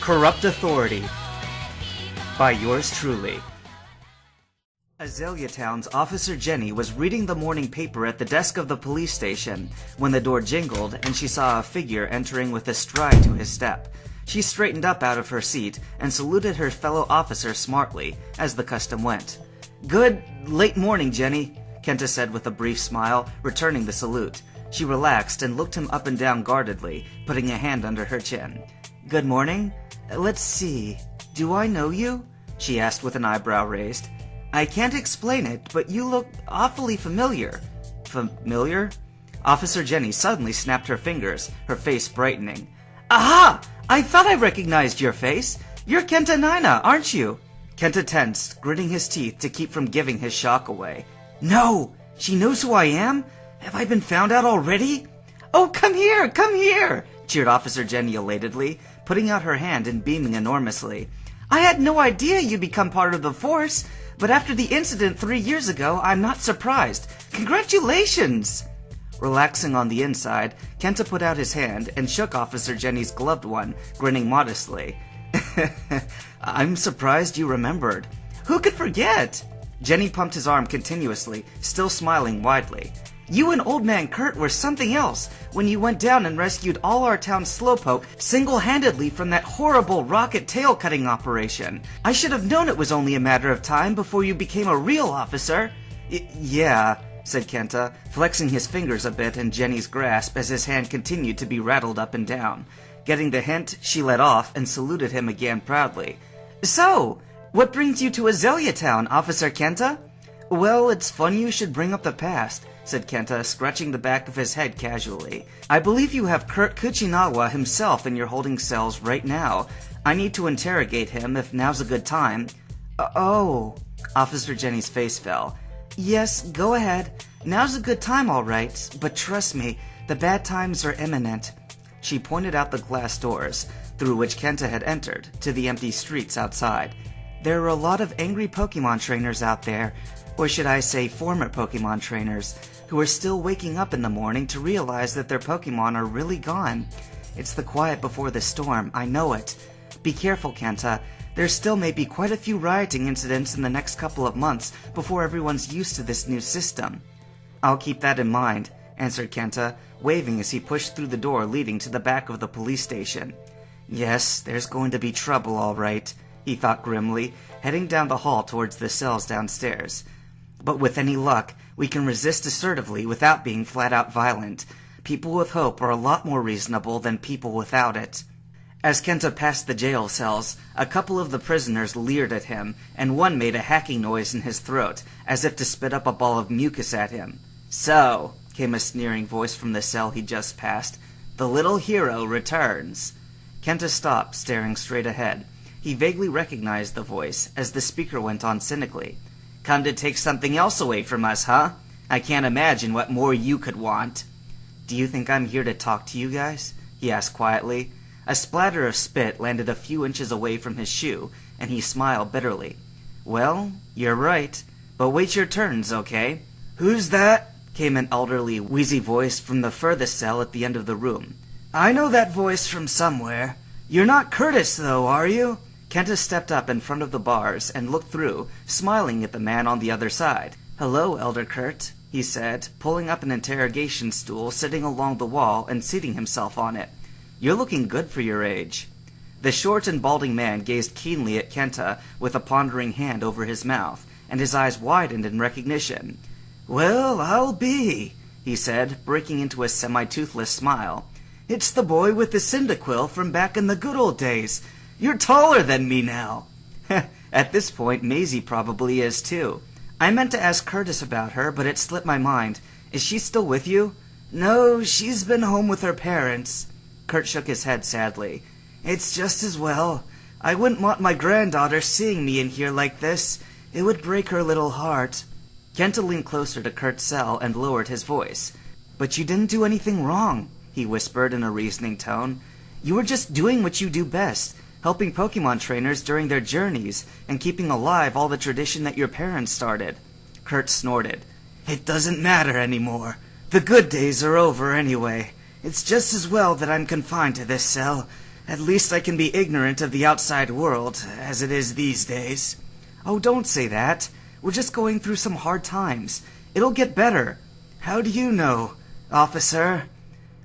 Corrupt Authority by yours truly. Azalea Town's Officer Jenny was reading the morning paper at the desk of the police station when the door jingled and she saw a figure entering with a stride to his step. She straightened up out of her seat and saluted her fellow officer smartly, as the custom went. "Good late morning, Jenny," Kenta said with a brief smile, returning the salute. She relaxed and looked him up and down guardedly, putting a hand under her chin. "Good morning. Let's see. Do I know you?" she asked with an eyebrow raised. "I can't explain it, but you look awfully familiar." "Familiar?" Officer Jenny suddenly snapped her fingers, her face brightening. "Aha! I thought I recognized your face. You're Kenta Naina, aren't you?" Kenta tensed, gritting his teeth to keep from giving his shock away. "No! She knows who I am? Have I been found out already?" "Oh, come here, cheered Officer Jenny elatedly, putting out her hand and beaming enormously. "I had no idea you'd become part of the force, but after the incident 3 years ago, I'm not surprised. Congratulations!" Relaxing on the inside, Kenta put out his hand and shook Officer Jenny's gloved one, grinning modestly. "I'm surprised you remembered." "Who could forget?" Jenny pumped his arm continuously, still smiling widely. "You and Old Man Kurt were something else when you went down and rescued all our town's slowpoke single-handedly from that horrible rocket tail-cutting operation. I should have known it was only a matter of time before you became a real officer." Yeah, said Kenta, flexing his fingers a bit in Jenny's grasp as his hand continued to be rattled up and down. Getting the hint, she let off and saluted him again proudly. "So, what brings you to Azalea Town, Officer Kenta?" "Well, it's funny you should bring up the past," said Kenta, scratching the back of his head casually. "I believe you have Kurt Kuchinawa himself in your holding cells right now. I need to interrogate him if now's a good time." Oh, Officer Jenny's face fell. "Yes, go ahead. Now's a good time, all right, but trust me, the bad times are imminent." She pointed out the glass doors, through which Kenta had entered, to the empty streets outside. "There are a lot of angry Pokemon trainers out there, or should I say former Pokemon trainers, who are still waking up in the morning to realize that their Pokemon are really gone. It's the quiet before the storm, I know it. Be careful, Kenta. There still may be quite a few rioting incidents in the next couple of months before everyone's used to this new system." "I'll keep that in mind," answered Kenta, waving as he pushed through the door leading to the back of the police station. "Yes, there's going to be trouble, all right," he thought grimly, heading down the hall towards the cells downstairs. "But with any luck, we can resist assertively without being flat-out violent. People with hope are a lot more reasonable than people without it." As Kenta passed the jail cells, a couple of the prisoners leered at him, and one made a hacking noise in his throat, as if to spit up a ball of mucus at him. "So," came a sneering voice from the cell he just passed, "the little hero returns." Kenta stopped, staring straight ahead. He vaguely recognized the voice, as the speaker went on cynically. "Come to take something else away from us, huh? I can't imagine what more you could want." "Do you think I'm here to talk to you guys?" he asked quietly. A splatter of spit landed a few inches away from his shoe, and he smiled bitterly. "Well, you're right, but wait your turns, okay?" "Who's that?" came an elderly, wheezy voice from the furthest cell at the end of the room. "I know that voice from somewhere. You're not Curtis, though, are you?" Kenta stepped up in front of the bars and looked through, smiling at the man on the other side. "Hello, Elder Kurt," he said, pulling up an interrogation stool sitting along the wall and seating himself on it. "You're looking good for your age." The short and balding man gazed keenly at Kenta with a pondering hand over his mouth, and his eyes widened in recognition. "Well, I'll be," he said, breaking into a semi-toothless smile. "It's the boy with the Cyndaquil from back in the good old days. You're taller than me now." At this point, Maisie probably is too. "I meant to ask Curtis about her, but it slipped my mind. Is she still with you?" "No, she's been home with her parents." Kurt shook his head sadly. "It's just as well. I wouldn't want my granddaughter seeing me in here like this. It would break her little heart." Kenta leaned closer to Kurt's cell and lowered his voice. "But you didn't do anything wrong," he whispered in a reasoning tone. "You were just doing what you do best, helping Pokemon trainers during their journeys and keeping alive all the tradition that your parents started." Kurt snorted. "It doesn't matter anymore. The good days are over anyway. It's just as well that I'm confined to this cell. At least I can be ignorant of the outside world, as it is these days. Oh, don't say that. We're just going through some hard times. It'll get better. How do you know, officer?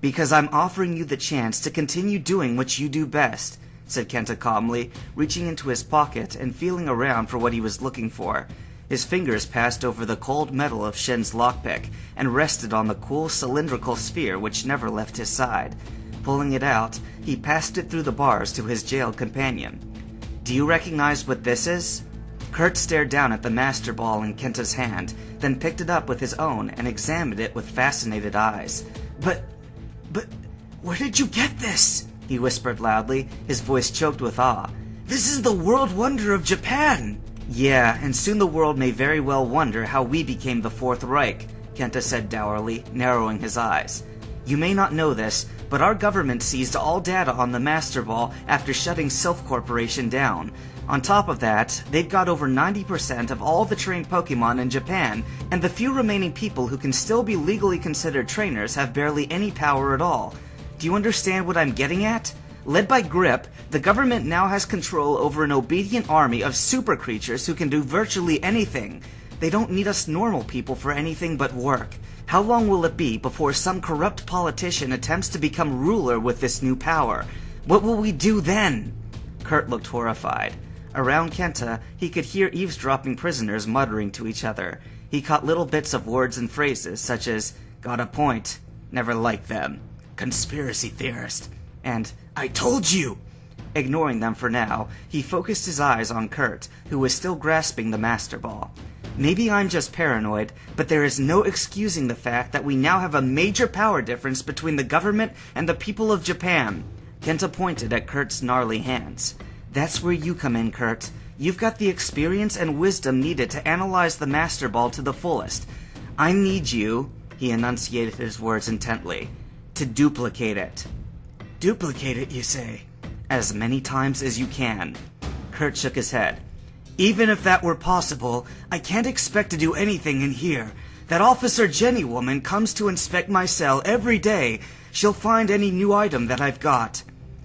Because I'm offering you the chance to continue doing what you do best, said Kenta calmly, reaching into his pocket and feeling around for what he was looking for. His fingers passed over the cold metal of Shen's lockpick and rested on the cool cylindrical sphere which never left his side. Pulling it out, he passed it through the bars to his jailed companion. Do you recognize what this is? Kurt stared down at the master ball in Kenta's hand, then picked it up with his own and examined it with fascinated eyes. But, where did you get this? He whispered loudly, his voice choked with awe. This is the world wonder of Japan! Yeah, and soon the world may very well wonder how we became the Fourth Reich, Kenta said dourly, narrowing his eyes. You may not know this, but our government seized all data on the Master Ball after shutting Sylph Corporation down. On top of that, they've got over 90% of all the trained Pokemon in Japan, and the few remaining people who can still be legally considered trainers have barely any power at all. Do you understand what I'm getting at? Led by G.R.I.P, the government now has control over an obedient army of super creatures who can do virtually anything. They don't need us normal people for anything but work. How long will it be before some corrupt politician attempts to become ruler with this new power? What will we do then? Kurt looked horrified. Around Kenta, he could hear eavesdropping prisoners muttering to each other. He caught little bits of words and phrases such as, got a point, never liked them, conspiracy theorist, and I told you! Ignoring them for now, he focused his eyes on Kurt, who was still grasping the Master Ball. Maybe I'm just paranoid, but there is no excusing the fact that we now have a major power difference between the government and the people of Japan. Kenta pointed at Kurt's gnarly hands. That's where you come in, Kurt. You've got the experience and wisdom needed to analyze the Master Ball to the fullest. I need you, he enunciated his words intently, to duplicate it. Duplicate it, you say? As many times as you can. Kurt shook his head. Even if that were possible, I can't expect to do anything in here. That Officer Jenny woman comes to inspect my cell every day. She'll find any new item that I've got.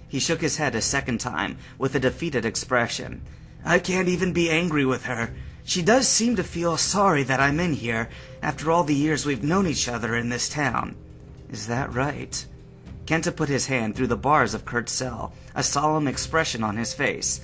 He shook his head a second time, with a defeated expression. I can't even be angry with her. She does seem to feel sorry that I'm in here, after all the years we've known each other in this town. Is that right? Kenta put his hand through the bars of Kurt's cell, a solemn expression on his face.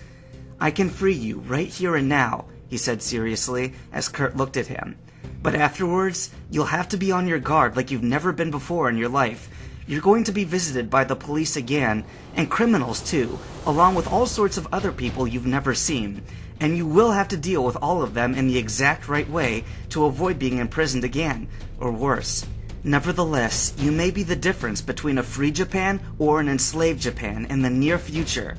I can free you right here and now, he said seriously, as Kurt looked at him. But afterwards, you'll have to be on your guard like you've never been before in your life. You're going to be visited by the police again, and criminals too, along with all sorts of other people you've never seen. And you will have to deal with all of them in the exact right way to avoid being imprisoned again, or worse. Nevertheless, you may be the difference between a free Japan or an enslaved Japan in the near future.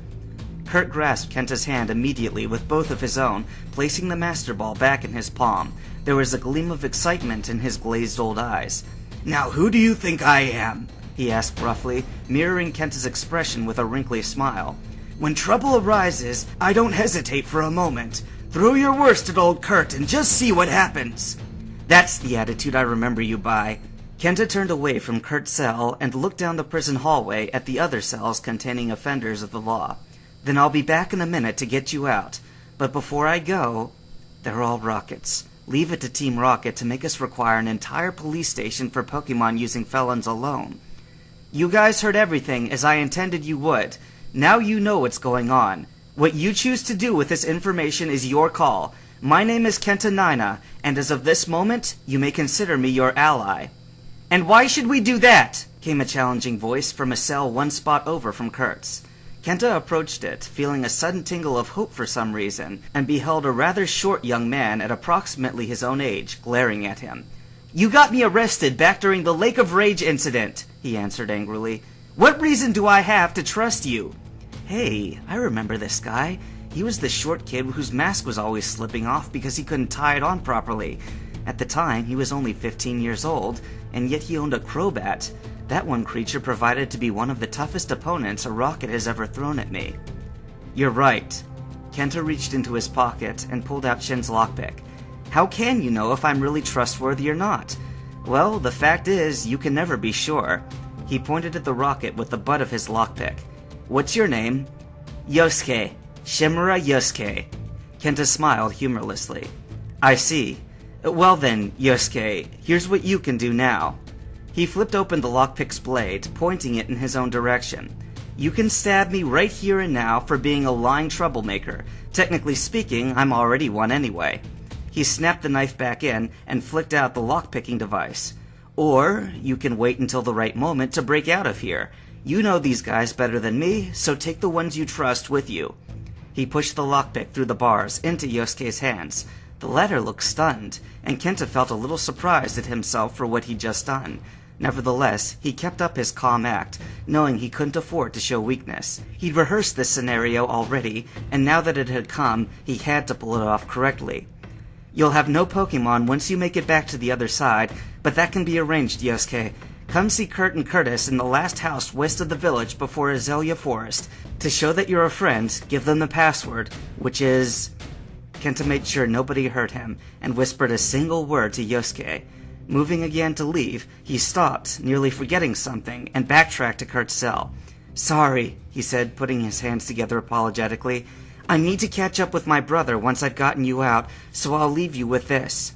Kurt grasped Kenta's hand immediately with both of his own, placing the Master Ball back in his palm. There was a gleam of excitement in his glazed old eyes. Now who do you think I am? He asked gruffly, mirroring Kenta's expression with a wrinkly smile. When trouble arises, I don't hesitate for a moment. Throw your worst at old Kurt and just see what happens. That's the attitude I remember you by. Kenta turned away from Kurt's cell and looked down the prison hallway at the other cells containing offenders of the law. Then I'll be back in a minute to get you out. But before I go, they're all rockets. Leave it to Team Rocket to make us require an entire police station for Pokemon using felons alone. You guys heard everything as I intended you would. Now you know what's going on. What you choose to do with this information is your call. My name is Kenta Naina, and as of this moment, you may consider me your ally. And why should we do that? Came a challenging voice from a cell one spot over from Kurt's. Kenta approached it, feeling a sudden tingle of hope for some reason, and beheld a rather short young man at approximately his own age, glaring at him. You got me arrested back during the Lake of Rage incident, he answered angrily. What reason do I have to trust you? Hey, I remember this guy. He was the short kid whose mask was always slipping off because he couldn't tie it on properly. At the time, he was only 15 years old, and yet he owned a Crobat. That one creature provided to be one of the toughest opponents a rocket has ever thrown at me. You're right. Kenta reached into his pocket and pulled out Shen's lockpick. How can you know if I'm really trustworthy or not? Well, the fact is, you can never be sure. He pointed at the rocket with the butt of his lockpick. What's your name? Yosuke. Shimura Yosuke. Kenta smiled humorlessly. I see. Well then, Yosuke, here's what you can do now. He flipped open the lockpick's blade, pointing it in his own direction. You can stab me right here and now for being a lying troublemaker. Technically speaking, I'm already one anyway. He snapped the knife back in and flicked out the lockpicking device. Or you can wait until the right moment to break out of here. You know these guys better than me, so take the ones you trust with you. He pushed the lockpick through the bars into Yosuke's hands. The latter looked stunned, and Kenta felt a little surprised at himself for what he'd just done. Nevertheless, he kept up his calm act, knowing he couldn't afford to show weakness. He'd rehearsed this scenario already, and now that it had come, he had to pull it off correctly. You'll have no Pokemon once you make it back to the other side, but that can be arranged, Yosuke. Come see Kurt and Curtis in the last house west of the village before Azalea Forest. To show that you're a friend, give them the password, which is... Kenta made sure nobody heard him, and whispered a single word to Yosuke. Moving again to leave, he stopped, nearly forgetting something, and backtracked to Kurt's cell. Sorry, he said, putting his hands together apologetically. I need to catch up with my brother once I've gotten you out, so I'll leave you with this.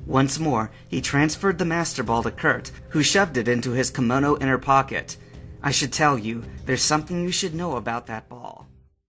Once more, he transferred the Master Ball to Kurt, who shoved it into his kimono inner pocket. I should tell you, there's something you should know about that ball.